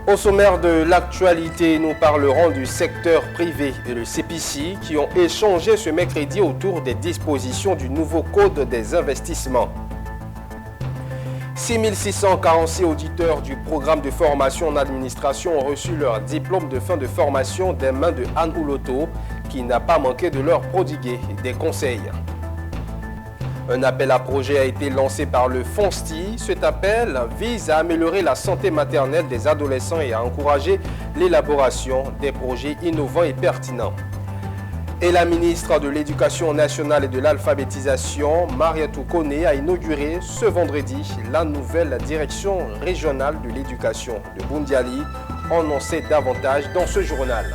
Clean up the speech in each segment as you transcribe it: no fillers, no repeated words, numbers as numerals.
Au sommaire de l'actualité, nous parlerons du secteur privé et le CPC qui ont échangé ce mercredi autour des dispositions du nouveau Code des investissements. 6646 auditeurs du programme de formation en administration ont reçu leur diplôme de fin de formation des mains de Anne Ouloto, qui n'a pas manqué de leur prodiguer des conseils. Un appel à projet a été lancé par le FONSTI. Cet appel vise à améliorer la santé maternelle des adolescents et à encourager l'élaboration des projets innovants et pertinents. Et la ministre de l'Éducation nationale et de l'alphabétisation, Mariatou Koné, a inauguré ce vendredi la nouvelle direction régionale de l'éducation de Boundiali. On en sait davantage dans ce journal.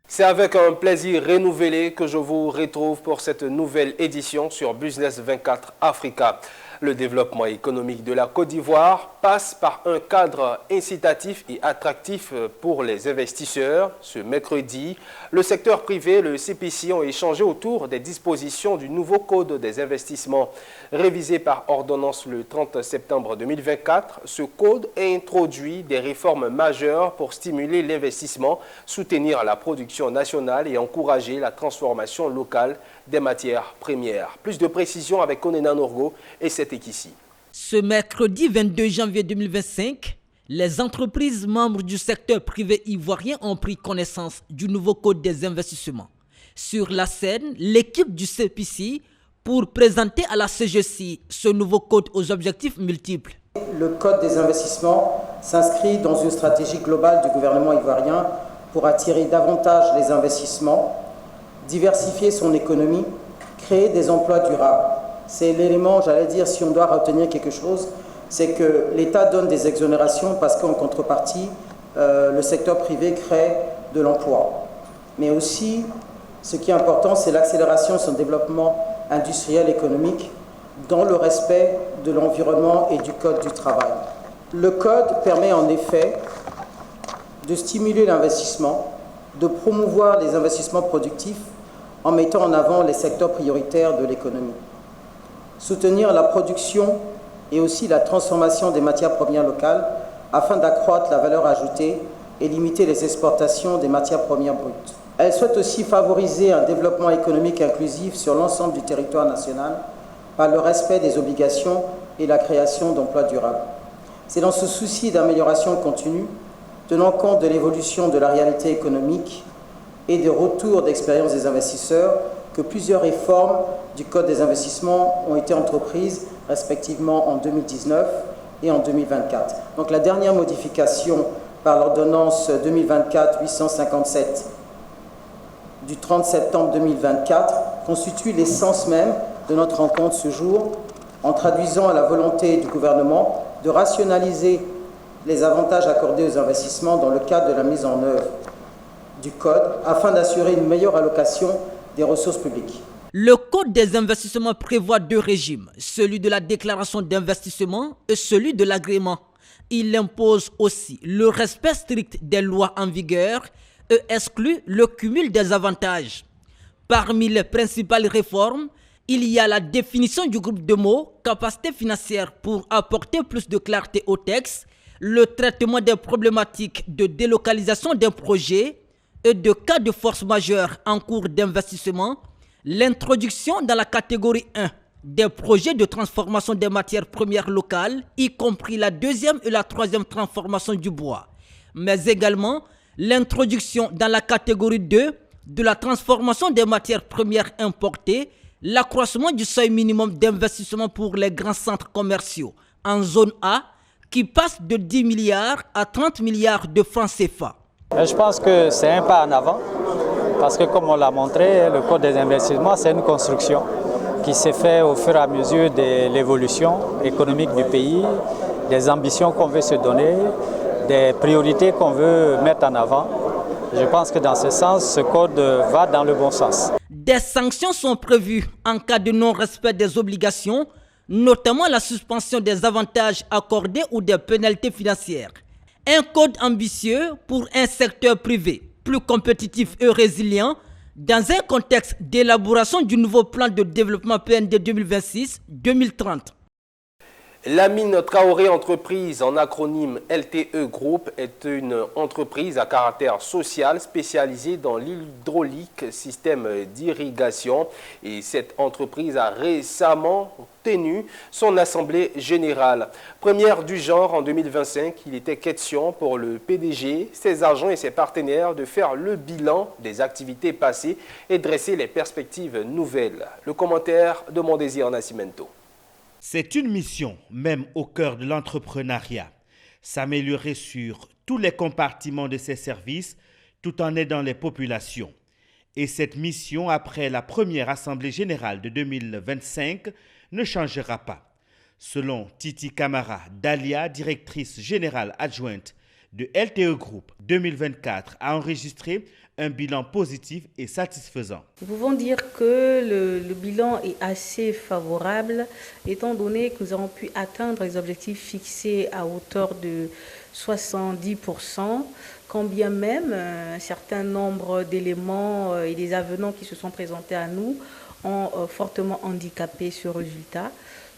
C'est avec un plaisir renouvelé que je vous retrouve pour cette nouvelle édition sur Business 24 Africa. Le développement économique de la Côte d'Ivoire passe par un cadre incitatif et attractif pour les investisseurs. Ce mercredi, le secteur privé et le CPC ont échangé autour des dispositions du nouveau Code des investissements. Révisé par ordonnance le 30 septembre 2024, ce code a introduit des réformes majeures pour stimuler l'investissement, soutenir la production nationale et encourager la transformation locale des matières premières. Plus de précisions avec Onena Norgo et c'était ici. Ce mercredi 22 janvier 2025, les entreprises membres du secteur privé ivoirien ont pris connaissance du nouveau Code des investissements. Sur la scène, l'équipe du CPC pour présenter à la CGC ce nouveau code aux objectifs multiples. Le Code des investissements s'inscrit dans une stratégie globale du gouvernement ivoirien pour attirer davantage les investissements, diversifier son économie, créer des emplois durables. C'est l'élément, j'allais dire, si on doit retenir quelque chose, c'est que l'État donne des exonérations parce qu'en contrepartie, le secteur privé crée de l'emploi. Mais aussi, ce qui est important, c'est l'accélération de son développement industriel économique dans le respect de l'environnement et du Code du travail. Le Code permet en effet de stimuler l'investissement, de promouvoir les investissements productifs en mettant en avant les secteurs prioritaires de l'économie. Soutenir la production et aussi la transformation des matières premières locales afin d'accroître la valeur ajoutée et limiter les exportations des matières premières brutes. Elle souhaite aussi favoriser un développement économique inclusif sur l'ensemble du territoire national par le respect des obligations et la création d'emplois durables. C'est dans ce souci d'amélioration continue, tenant compte de l'évolution de la réalité économique et des retours d'expérience des investisseurs, que plusieurs réformes du Code des investissements ont été entreprises, respectivement en 2019 et en 2024. Donc la dernière modification par l'ordonnance 2024-857 du 30 septembre 2024 constitue l'essence même de notre rencontre ce jour, en traduisant la volonté du gouvernement de rationaliser les avantages accordés aux investissements dans le cadre de la mise en œuvre du Code afin d'assurer une meilleure allocation des ressources publiques. Le Code des investissements prévoit deux régimes, celui de la déclaration d'investissement et celui de l'agrément. Il impose aussi le respect strict des lois en vigueur et exclut le cumul des avantages. Parmi les principales réformes, il y a la définition du groupe de mots « capacité financière » pour apporter plus de clarté au texte, le traitement des problématiques de délocalisation d'un projet et de cas de force majeure en cours d'investissement, l'introduction dans la catégorie 1 des projets de transformation des matières premières locales, y compris la deuxième et la troisième transformation du bois, mais également l'introduction dans la catégorie 2 de la transformation des matières premières importées, l'accroissement du seuil minimum d'investissement pour les grands centres commerciaux en zone A, qui passe de 10 milliards à 30 milliards de francs CFA. Je pense que c'est un pas en avant, parce que comme on l'a montré, le Code des investissements, c'est une construction qui s'est faite au fur et à mesure de l'évolution économique du pays, des ambitions qu'on veut se donner, des priorités qu'on veut mettre en avant. Je pense que dans ce sens, ce code va dans le bon sens. Des sanctions sont prévues en cas de non-respect des obligations, notamment la suspension des avantages accordés ou des pénalités financières. Un code ambitieux pour un secteur privé plus compétitif et résilient dans un contexte d'élaboration du nouveau plan de développement PND 2026-2030. La mine Traoré Entreprise, en acronyme LTE Group, est une entreprise à caractère social spécialisée dans l'hydraulique, système d'irrigation. Et cette entreprise a récemment tenu son assemblée générale. Première du genre en 2025, il était question pour le PDG, ses agents et ses partenaires de faire le bilan des activités passées et dresser les perspectives nouvelles. Le commentaire de Mondésir Nascimento. C'est une mission, même au cœur de l'entrepreneuriat. S'améliorer sur tous les compartiments de ces services tout en aidant les populations. Et cette mission, après la première Assemblée générale de 2025, ne changera pas. Selon Titi Camara Dalia, directrice générale adjointe de LTE Group, 2024 a enregistré un bilan positif et satisfaisant. Nous pouvons dire que le bilan est assez favorable, étant donné que nous avons pu atteindre les objectifs fixés à hauteur de 70%, quand bien même un certain nombre d'éléments et des avenants qui se sont présentés à nous ont fortement handicapé ce résultat.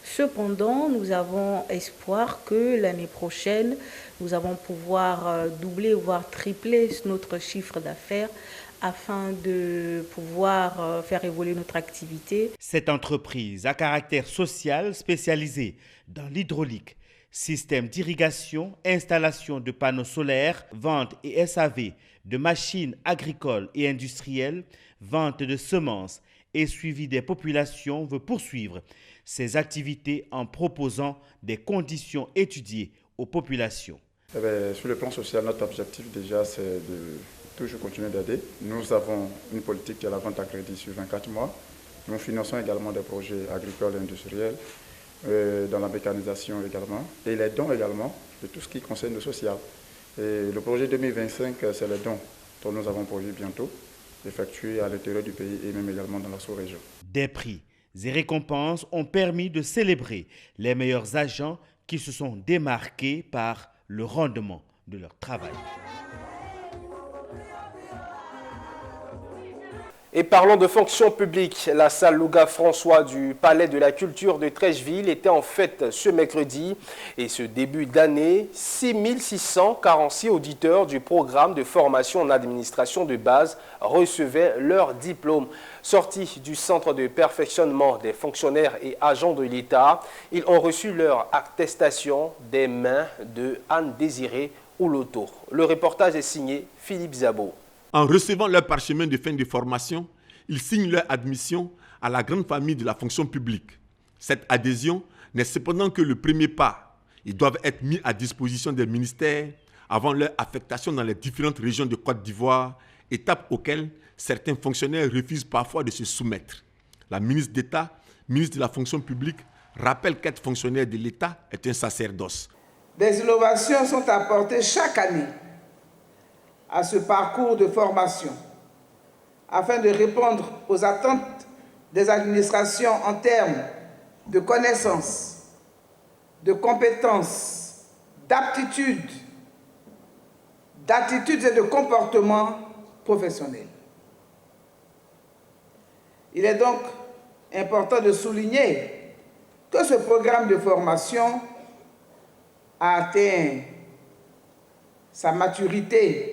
Cependant, nous avons espoir que l'année prochaine, nous allons pouvoir doubler, voire tripler notre chiffre d'affaires afin de pouvoir faire évoluer notre activité. Cette entreprise à caractère social spécialisée dans l'hydraulique, système d'irrigation, installation de panneaux solaires, vente et SAV de machines agricoles et industrielles, vente de semences et suivi des populations veut poursuivre ses activités en proposant des conditions étudiées aux populations. Sur le plan social, notre objectif déjà, c'est de toujours continuer d'aider. Nous avons une politique qui est la vente à crédit sur 24 mois. Nous finançons également des projets agricoles et industriels, dans la mécanisation également, et les dons également, de tout ce qui concerne le social. Et le projet 2025, c'est les dons dont nous avons prévu bientôt, effectués à l'intérieur du pays et même également dans la sous-région. Des prix et récompenses ont permis de célébrer les meilleurs agents qui se sont démarqués par le rendement de leur travail. Et parlons de fonction publique. La salle Louga François du Palais de la Culture de Trècheville était en fête ce mercredi. Et ce début d'année, 6646 auditeurs du programme de formation en administration de base recevaient leur diplôme. Sortis du centre de perfectionnement des fonctionnaires et agents de l'État, ils ont reçu leur attestation des mains de Anne-Désirée Ouloto. Le reportage est signé Philippe Zabo. En recevant leur parchemin de fin de formation, ils signent leur admission à la grande famille de la fonction publique. Cette adhésion n'est cependant que le premier pas. Ils doivent être mis à disposition des ministères avant leur affectation dans les différentes régions de Côte d'Ivoire, étape auxquelles certains fonctionnaires refusent parfois de se soumettre. La ministre d'État, ministre de la fonction publique, rappelle qu'être fonctionnaire de l'État est un sacerdoce. Des innovations sont apportées chaque année à ce parcours de formation afin de répondre aux attentes des administrations en termes de connaissances, de compétences, d'aptitudes, d'attitudes et de comportements professionnels. Il est donc important de souligner que ce programme de formation a atteint sa maturité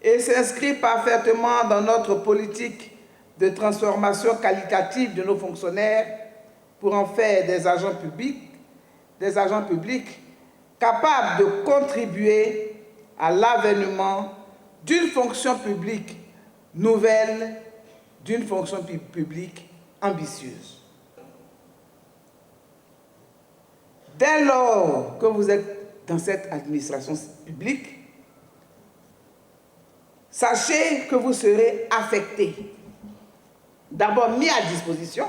et s'inscrit parfaitement dans notre politique de transformation qualitative de nos fonctionnaires pour en faire des agents publics capables de contribuer à l'avènement d'une fonction publique nouvelle, d'une fonction publique ambitieuse. Dès lors que vous êtes dans cette administration publique, sachez que vous serez affecté, d'abord mis à disposition,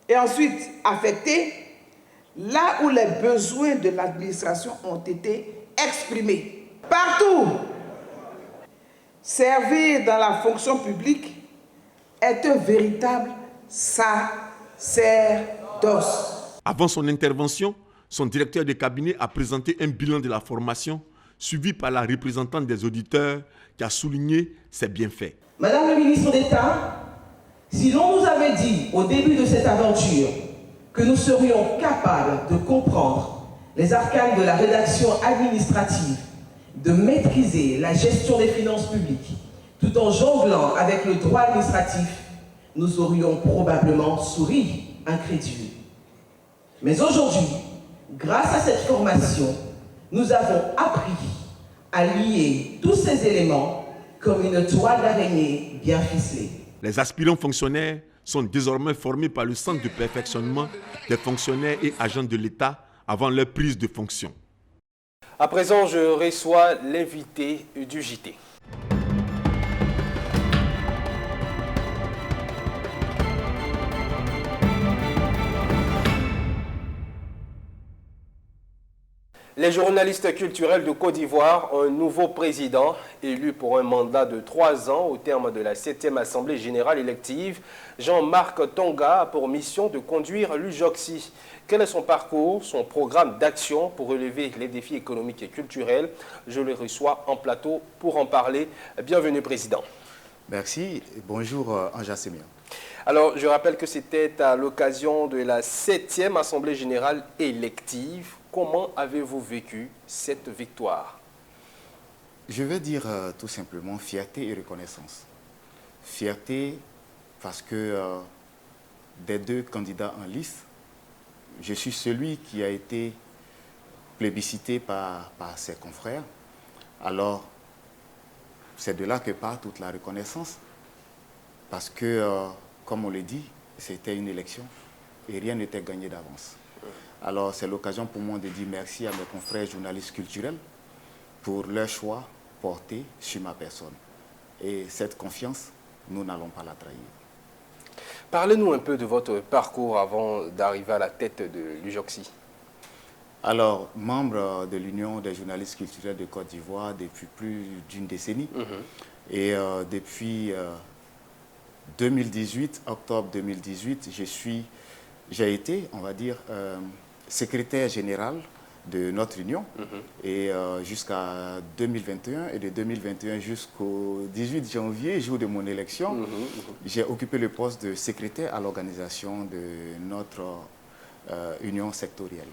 et ensuite affecté là où les besoins de l'administration ont été exprimés. Partout, servir dans la fonction publique est un véritable sacerdoce. Avant son intervention, son directeur de cabinet a présenté un bilan de la formation suivi par la représentante des auditeurs qui a souligné ses bienfaits. Madame la ministre d'État, si l'on nous avait dit au début de cette aventure que nous serions capables de comprendre les arcanes de la rédaction administrative, de maîtriser la gestion des finances publiques, tout en jonglant avec le droit administratif, nous aurions probablement souri incrédules. Mais aujourd'hui, grâce à cette formation, nous avons appris à lier tous ces éléments comme une toile d'araignée bien ficelée. Les aspirants fonctionnaires sont désormais formés par le Centre de perfectionnement des fonctionnaires et agents de l'État avant leur prise de fonction. À présent, je reçois l'invité du JT. Les journalistes culturels de Côte d'Ivoire ont un nouveau président élu pour un mandat de 3 ans au terme de la 7e Assemblée générale élective. Jean-Marc Tonga a pour mission de conduire l'UJOCSI. Quel est son parcours, son programme d'action pour relever les défis économiques et culturels? Je le reçois en plateau pour en parler. Bienvenue, Président. Merci. Bonjour, Anja Semia. Alors, je rappelle que c'était à l'occasion de la 7e Assemblée générale élective. Comment avez-vous vécu cette victoire? Je vais dire tout simplement fierté et reconnaissance. Fierté parce que des 2 candidats en liste, je suis celui qui a été plébiscité par ses confrères. Alors, c'est de là que part toute la reconnaissance. Parce que, comme on l'a dit, c'était une élection et rien n'était gagné d'avance. Alors, c'est l'occasion pour moi de dire merci à mes confrères journalistes culturels pour leur choix porté sur ma personne. Et cette confiance, nous n'allons pas la trahir. Parlez-nous un peu de votre parcours avant d'arriver à la tête de l'UJOCSI. Alors, membre de l'Union des journalistes culturels de Côte d'Ivoire depuis plus d'une décennie. Et depuis 2018, octobre 2018, j'ai été, on va dire, secrétaire général de notre union et jusqu'à 2021 et de 2021 jusqu'au 18 janvier, jour de mon élection, j'ai occupé le poste de secrétaire à l'organisation de notre union sectorielle.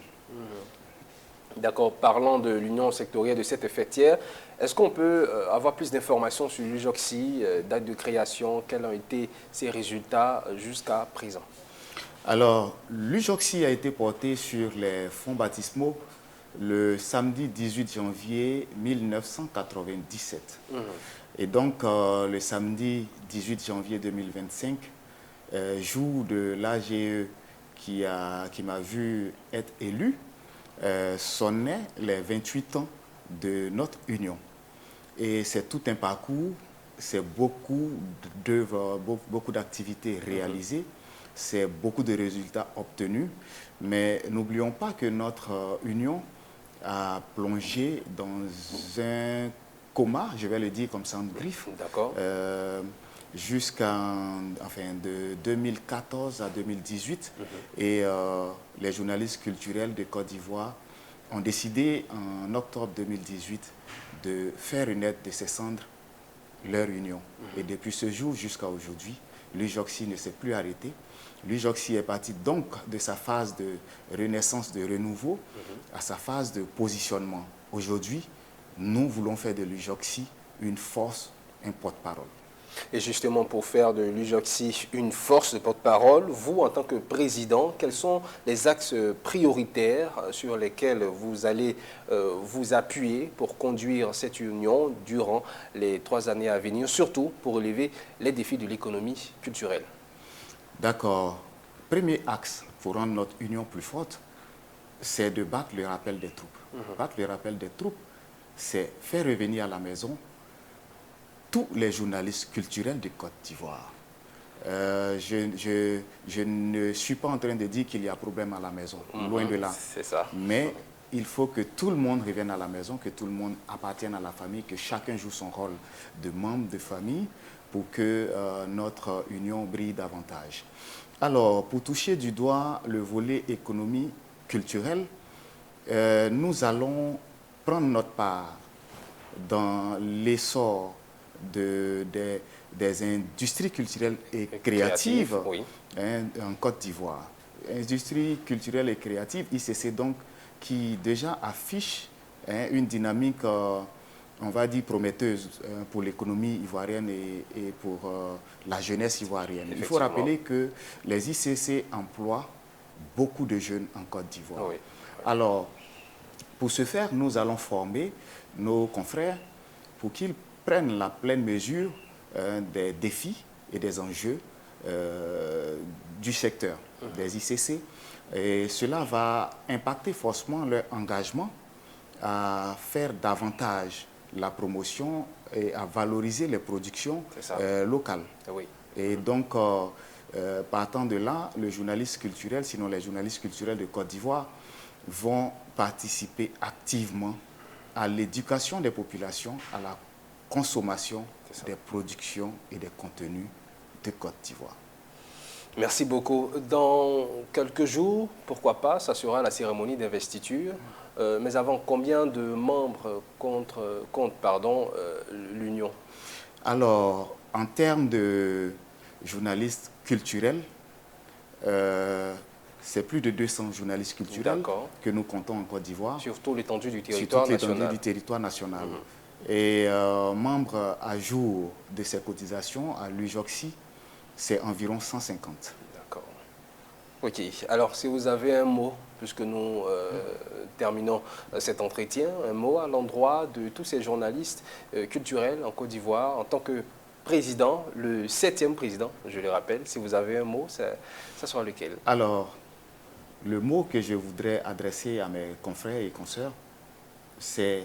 D'accord, parlant de l'union sectorielle de cette fêtière, est-ce qu'on peut avoir plus d'informations sur l'UJOCSI, date de création, quels ont été ses résultats jusqu'à présent? Alors, l'UJOCSI a été porté sur les fonds baptismaux le samedi 18 janvier 1997. Et donc, le samedi 18 janvier 2025, jour de l'AGE qui m'a vu être élu, sonnait les 28 ans de notre union. Et c'est tout un parcours, c'est beaucoup d'œuvres, beaucoup d'activités réalisées. C'est beaucoup de résultats obtenus, mais n'oublions pas que notre union a plongé dans un coma, je vais le dire comme ça en griffe, de 2014 à 2018. Et les journalistes culturels de Côte d'Ivoire ont décidé en octobre 2018 de faire renaître de ses cendres leur union. Et depuis ce jour jusqu'à aujourd'hui, l'UJOCSI ne s'est plus arrêté. L'UJOCSI est parti donc de sa phase de renaissance, de renouveau, à sa phase de positionnement. Aujourd'hui, nous voulons faire de l'UJOCSI une force, un porte-parole. Et justement, pour faire de l'UJOCSI une force de porte-parole, vous, en tant que président, quels sont les axes prioritaires sur lesquels vous allez vous appuyer pour conduire cette union durant les 3 années à venir, surtout pour relever les défis de l'économie culturelle? D'accord. Premier axe pour rendre notre union plus forte, c'est de battre le rappel des troupes. Battre le rappel des troupes, c'est faire revenir à la maison tous les journalistes culturels de Côte d'Ivoire. Je ne suis pas en train de dire qu'il y a problème à la maison, loin de là. C'est ça. Mais il faut que tout le monde revienne à la maison, que tout le monde appartienne à la famille, que chacun joue son rôle de membre de famille pour que notre union brille davantage. Alors, pour toucher du doigt le volet économie culturelle, nous allons prendre notre part dans l'essor des industries culturelles et créatives en Côte d'Ivoire. industrie culturelle et créative, ICC donc, qui déjà affiche une dynamique, on va dire, prometteuse pour l'économie ivoirienne et pour la jeunesse ivoirienne. Il faut rappeler que les ICC emploient beaucoup de jeunes en Côte d'Ivoire. Oui. Alors, pour ce faire, nous allons former nos confrères pour qu'ils prennent la pleine mesure des défis et des enjeux du secteur des ICC. Et cela va impacter forcément leur engagement à faire davantage la promotion et à valoriser les productions locales. Oui. Et donc, partant de là, le journaliste culturel, sinon les journalistes culturels de Côte d'Ivoire, vont participer activement à l'éducation des populations, à la consommation des productions et des contenus de Côte d'Ivoire. Merci beaucoup. Dans quelques jours, pourquoi pas, ça sera la cérémonie d'investiture. Mais avant, combien de membres compte l'Union? Alors, en termes de journalistes culturels, c'est plus de 200 journalistes culturels que nous comptons en Côte d'Ivoire. Sur toute l'étendue du territoire national. Sur toute l'étendue du territoire national. Et membres à jour de ces cotisations à l'UJOCSI, c'est environ 150. D'accord. Ok. Alors, si vous avez un mot, puisque nous terminons cet entretien, un mot à l'endroit de tous ces journalistes culturels en Côte d'Ivoire, en tant que président, le 7e président, je le rappelle, si vous avez un mot, ça sera lequel? Alors, le mot que je voudrais adresser à mes confrères et consoeurs, c'est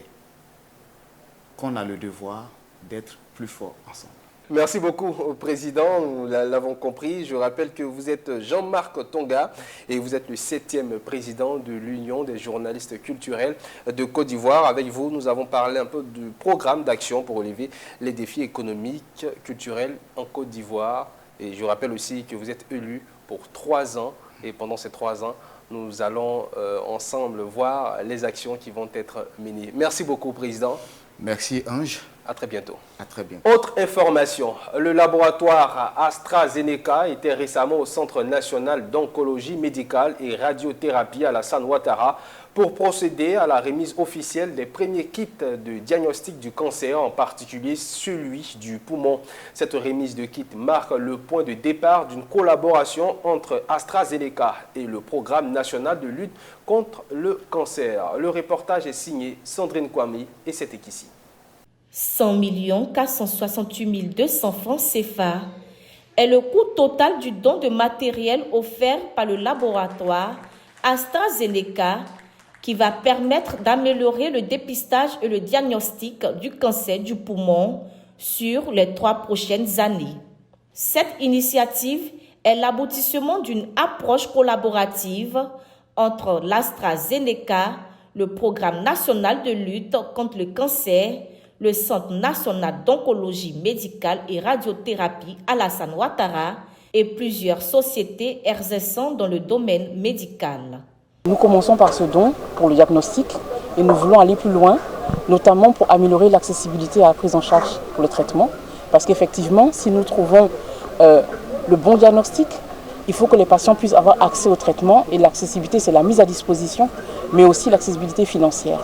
qu'on a le devoir d'être plus forts ensemble. Merci beaucoup, Président. Nous l'avons compris. Je rappelle que vous êtes Jean-Marc Tonga et vous êtes le 7e président de l'Union des journalistes culturels de Côte d'Ivoire. Avec vous, nous avons parlé un peu du programme d'action pour relever les défis économiques, culturels en Côte d'Ivoire. Et je rappelle aussi que vous êtes élu pour 3 ans. Et pendant ces 3 ans, nous allons ensemble voir les actions qui vont être menées. Merci beaucoup, Président. Merci, Ange. À très bientôt. À très bientôt. Autre information, le laboratoire AstraZeneca était récemment au Centre national d'oncologie médicale et radiothérapie Alassane Ouattara pour procéder à la remise officielle des premiers kits de diagnostic du cancer, en particulier celui du poumon. Cette remise de kits marque le point de départ d'une collaboration entre AstraZeneca et le Programme national de lutte contre le cancer. Le reportage est signé Sandrine Kwame et c'était ici. 100 468 200 francs CFA est le coût total du don de matériel offert par le laboratoire AstraZeneca qui va permettre d'améliorer le dépistage et le diagnostic du cancer du poumon sur les 3 prochaines années. Cette initiative est l'aboutissement d'une approche collaborative entre l'AstraZeneca, le Programme national de lutte contre le cancer, le Centre national d'oncologie médicale et radiothérapie Alassane Ouattara et plusieurs sociétés exerçant dans le domaine médical. Nous commençons par ce don pour le diagnostic et nous voulons aller plus loin, notamment pour améliorer l'accessibilité à la prise en charge pour le traitement. Parce qu'effectivement, si nous trouvons le bon diagnostic, il faut que les patients puissent avoir accès au traitement et l'accessibilité, c'est la mise à disposition, mais aussi l'accessibilité financière.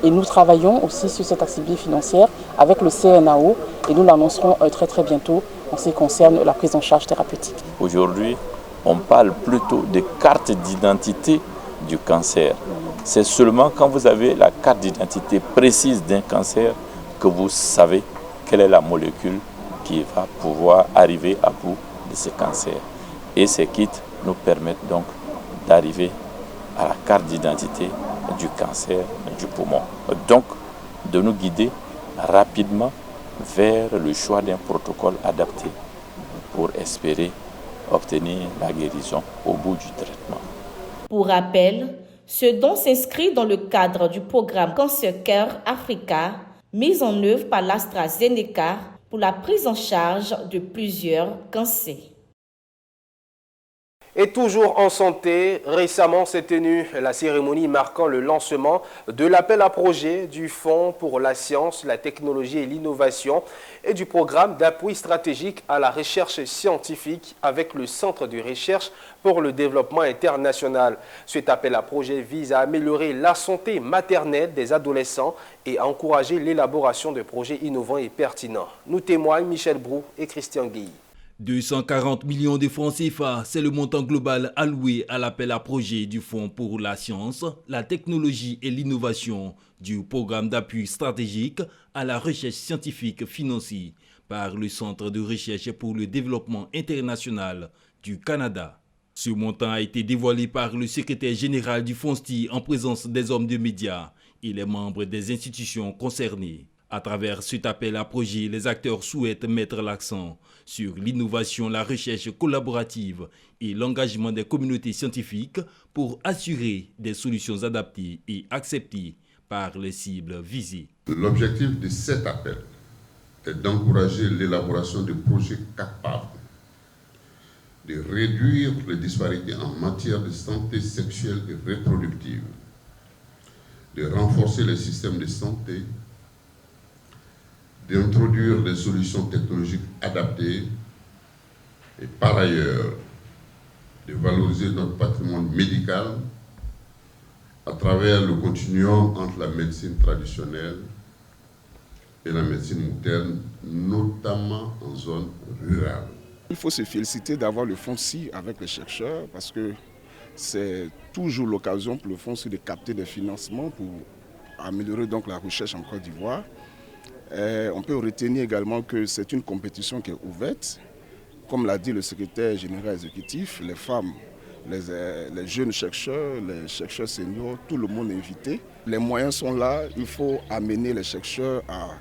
Et nous travaillons aussi sur cette accessibilité financière avec le CNAO et nous l'annoncerons très très bientôt en ce qui concerne la prise en charge thérapeutique. Aujourd'hui, on parle plutôt de carte d'identité du cancer. C'est seulement quand vous avez la carte d'identité précise d'un cancer que vous savez quelle est la molécule qui va pouvoir arriver à bout de ce cancer. Et ces kits nous permettent donc d'arriver à la carte d'identité du cancer du poumon. Donc, de nous guider rapidement vers le choix d'un protocole adapté pour espérer obtenir la guérison au bout du traitement. Pour rappel, ce don s'inscrit dans le cadre du programme Cancer Care Africa, mis en œuvre par l'AstraZeneca pour la prise en charge de plusieurs cancers. Et toujours en santé, récemment s'est tenue la cérémonie marquant le lancement de l'appel à projet du Fonds pour la science, la technologie et l'innovation et du programme d'appui stratégique à la recherche scientifique avec le Centre de recherche pour le développement international. Cet appel à projet vise à améliorer la santé maternelle des adolescents et à encourager l'élaboration de projets innovants et pertinents. Nous témoignent Michel Brou et Christian Guilly. 240 millions de francs CFA, c'est le montant global alloué à l'appel à projet du Fonds pour la science, la technologie et l'innovation du programme d'appui stratégique à la recherche scientifique financé par le Centre de recherche pour le développement international du Canada. Ce montant a été dévoilé par le secrétaire général du FONSTI en présence des hommes de médias et les membres des institutions concernées. À travers cet appel à projet, les acteurs souhaitent mettre l'accent sur l'innovation, la recherche collaborative et l'engagement des communautés scientifiques pour assurer des solutions adaptées et acceptées par les cibles visées. L'objectif de cet appel est d'encourager l'élaboration de projets capables de réduire les disparités en matière de santé sexuelle et reproductive, de renforcer les systèmes de santé, d'introduire des solutions technologiques adaptées et par ailleurs de valoriser notre patrimoine médical à travers le continuum entre la médecine traditionnelle et la médecine moderne, notamment en zone rurale. Il faut se féliciter d'avoir le FONSI avec les chercheurs parce que c'est toujours l'occasion pour le FONSI de capter des financements pour améliorer donc la recherche en Côte d'Ivoire. On peut retenir également que c'est une compétition qui est ouverte. Comme l'a dit le secrétaire général exécutif, les femmes, les jeunes chercheurs, les chercheurs seniors, tout le monde est invité. Les moyens sont là, il faut amener les chercheurs à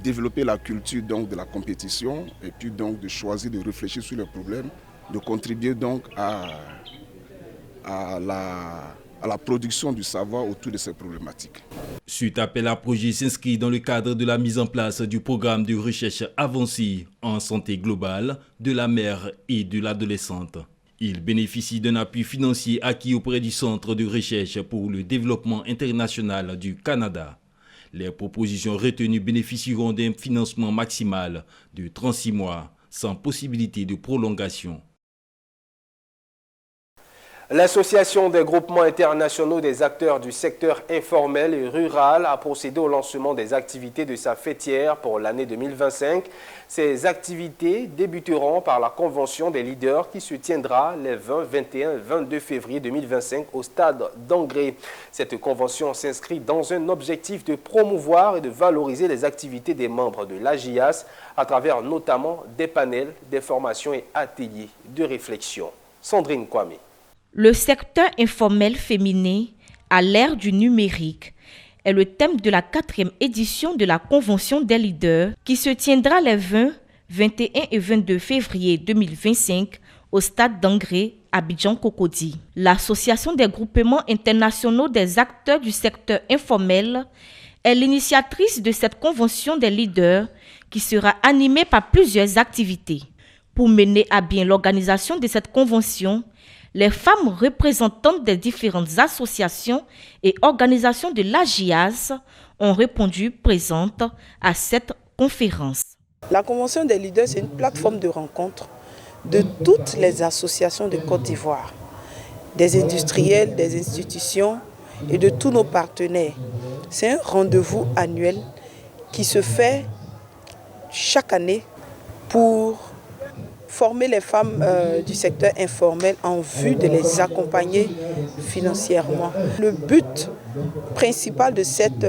développer la culture donc, de la compétition et puis donc de choisir de réfléchir sur les problèmes, de contribuer donc à la production du savoir autour de ces problématiques. Cet appel à projet s'inscrit dans le cadre de la mise en place du programme de recherche avancée en santé globale de la mère et de l'adolescente. Il bénéficie d'un appui financier acquis auprès du Centre de recherche pour le développement international du Canada. Les propositions retenues bénéficieront d'un financement maximal de 36 mois sans possibilité de prolongation. L'Association des groupements internationaux des acteurs du secteur informel et rural a procédé au lancement des activités de sa fêtière pour l'année 2025. Ces activités débuteront par la convention des leaders qui se tiendra les 20, 21 et 22 février 2025 au stade d'Angré. Cette convention s'inscrit dans un objectif de promouvoir et de valoriser les activités des membres de l'AGIAS à travers notamment des panels, des formations et ateliers de réflexion. Sandrine Kwame. Le secteur informel féminin à l'ère du numérique est le thème de la 4e édition de la Convention des leaders qui se tiendra les 20, 21 et 22 février 2025 au stade d'Angré, Abidjan-Cocody. L'Association des groupements internationaux des acteurs du secteur informel est l'initiatrice de cette Convention des leaders qui sera animée par plusieurs activités. Pour mener à bien l'organisation de cette convention, les femmes représentantes des différentes associations et organisations de l'AGIAS ont répondu présentes à cette conférence. La Convention des leaders, c'est une plateforme de rencontre de toutes les associations de Côte d'Ivoire, des industriels, des institutions et de tous nos partenaires. C'est un rendez-vous annuel qui se fait chaque année pour former les femmes du secteur informel en vue de les accompagner financièrement. Le but principal de cette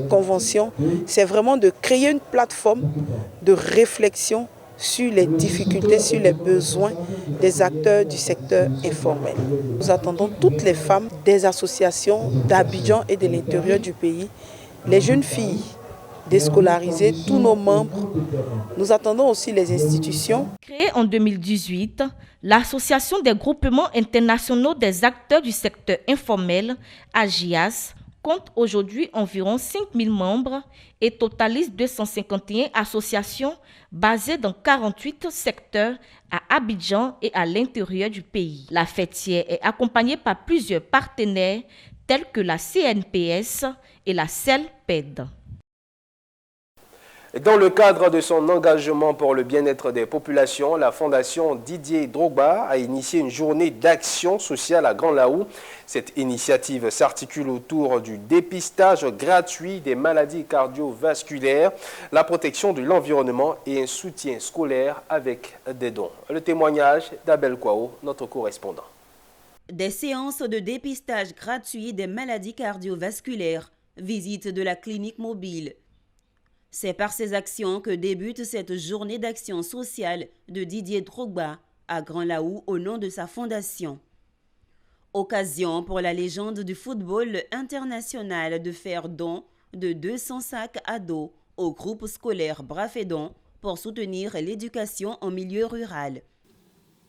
convention, c'est vraiment de créer une plateforme de réflexion sur les difficultés, sur les besoins des acteurs du secteur informel. Nous attendons toutes les femmes des associations d'Abidjan et de l'intérieur du pays, les jeunes filles déscolariser tous nos membres. Nous attendons aussi les institutions. Créée en 2018, l'Association des groupements internationaux des acteurs du secteur informel, AGIAS, compte aujourd'hui environ 5000 membres et totalise 251 associations basées dans 48 secteurs à Abidjan et à l'intérieur du pays. La fêtière est accompagnée par plusieurs partenaires tels que la CNPS et la CELPED. Dans le cadre de son engagement pour le bien-être des populations, la Fondation Didier Drogba a initié une journée d'action sociale à Grand Laou. Cette initiative s'articule autour du dépistage gratuit des maladies cardiovasculaires, la protection de l'environnement et un soutien scolaire avec des dons. Le témoignage d'Abel Kwao, notre correspondant. Des séances de dépistage gratuit des maladies cardiovasculaires, visite de la clinique mobile. C'est par ces actions que débute cette journée d'action sociale de Didier Drogba à Grand Laou au nom de sa fondation. Occasion pour la légende du football international de faire don de 200 sacs à dos au groupe scolaire Brafédon pour soutenir l'éducation en milieu rural.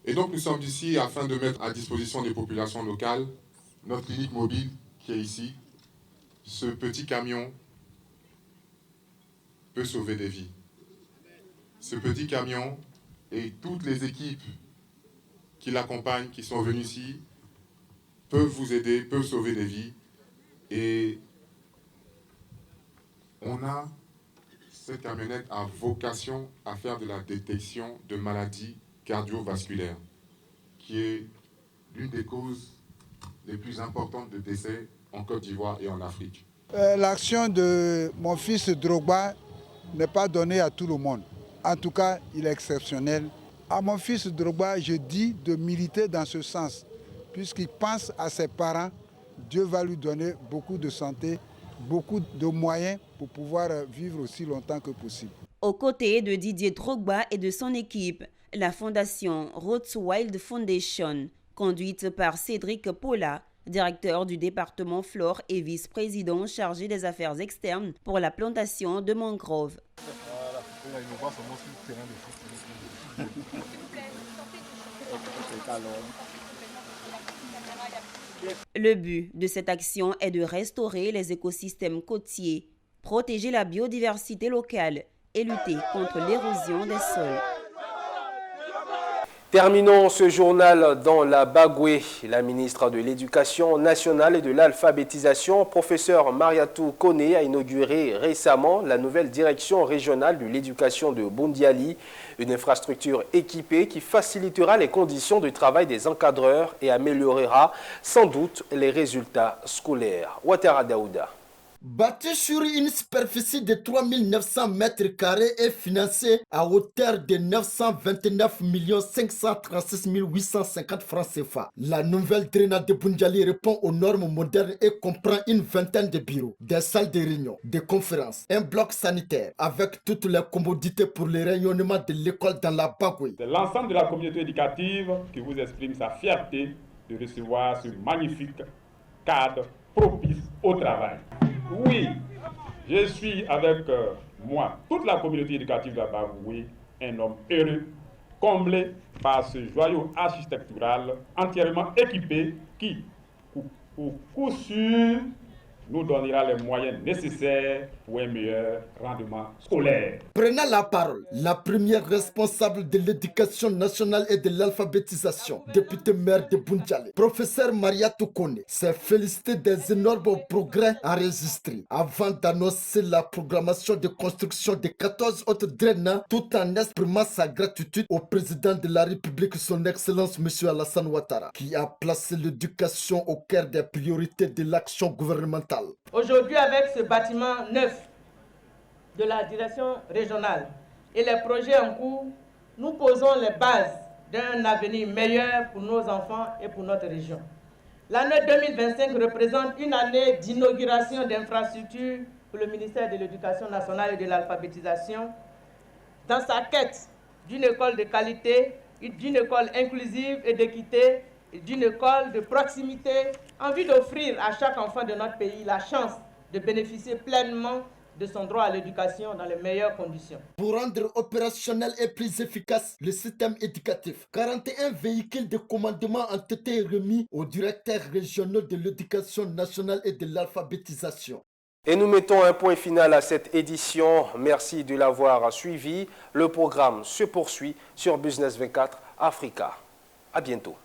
Et donc nous sommes ici afin de mettre à disposition des populations locales notre clinique mobile qui est ici. Ce petit camion peut sauver des vies. Ce petit camion et toutes les équipes qui l'accompagnent, qui sont venues ici, peuvent vous aider, peuvent sauver des vies. Et on a, cette camionnette a vocation à faire de la détection de maladies cardiovasculaires, qui est l'une des causes les plus importantes de décès en Côte d'Ivoire et en Afrique. L'action de mon fils Drogba n'est pas donnée à tout le monde. En tout cas, il est exceptionnel. À mon fils Drogba, je dis de militer dans ce sens, puisqu'il pense à ses parents. Dieu va lui donner beaucoup de santé, beaucoup de moyens pour pouvoir vivre aussi longtemps que possible. Aux côtés de Didier Drogba et de son équipe, la fondation Roots Wild Foundation, conduite par Cédric Paula, directeur du département Flore et vice-président chargé des affaires externes pour la plantation de mangroves. Le but de cette action est de restaurer les écosystèmes côtiers, protéger la biodiversité locale et lutter contre l'érosion des sols. Terminons ce journal dans la Bagoué. La ministre de l'Éducation nationale et de l'alphabétisation, professeur Mariatou Koné, a inauguré récemment la nouvelle direction régionale de l'éducation de Bundiali, une infrastructure équipée qui facilitera les conditions de travail des encadreurs et améliorera sans doute les résultats scolaires. Ouattara Daouda. Bâti sur une superficie de 3900 mètres carrés et financé à hauteur de 929 536 850 francs CFA. La nouvelle drainage de Bundiali répond aux normes modernes et comprend une vingtaine de bureaux, des salles de réunion, de conférences, un bloc sanitaire avec toutes les commodités pour le rayonnement de l'école dans la Bagoué. C'est l'ensemble de la communauté éducative qui vous exprime sa fierté de recevoir ce magnifique cadre propice au travail. Oui, je suis avec moi, toute la communauté éducative de la Bagoué, un homme heureux, comblé par ce joyau architectural entièrement équipé qui, au coup sûr, nous donnera les moyens nécessaires pour un meilleur rendement scolaire. Prenant la parole, la première responsable de l'éducation nationale et de l'alphabétisation, député maire de Bundiali, professeur Mariatou Koné, s'est félicité des énormes progrès enregistrés avant d'annoncer la programmation de construction de 14 autres drainages tout en exprimant sa gratitude au président de la République, son Excellence M. Alassane Ouattara, qui a placé l'éducation au cœur des priorités de l'action gouvernementale. Aujourd'hui, avec ce bâtiment neuf de la direction régionale et les projets en cours, nous posons les bases d'un avenir meilleur pour nos enfants et pour notre région. L'année 2025 représente une année d'inauguration d'infrastructures pour le ministère de l'Éducation nationale et de l'alphabétisation dans sa quête d'une école de qualité, d'une école inclusive et d'équité, d'une école de proximité, en vue d'offrir à chaque enfant de notre pays la chance de bénéficier pleinement de son droit à l'éducation dans les meilleures conditions. Pour rendre opérationnel et plus efficace le système éducatif, 41 véhicules de commandement ont été remis aux directeurs régionaux de l'éducation nationale et de l'alphabétisation. Et nous mettons un point final à cette édition. Merci de l'avoir suivi. Le programme se poursuit sur Business 24 Africa. À bientôt.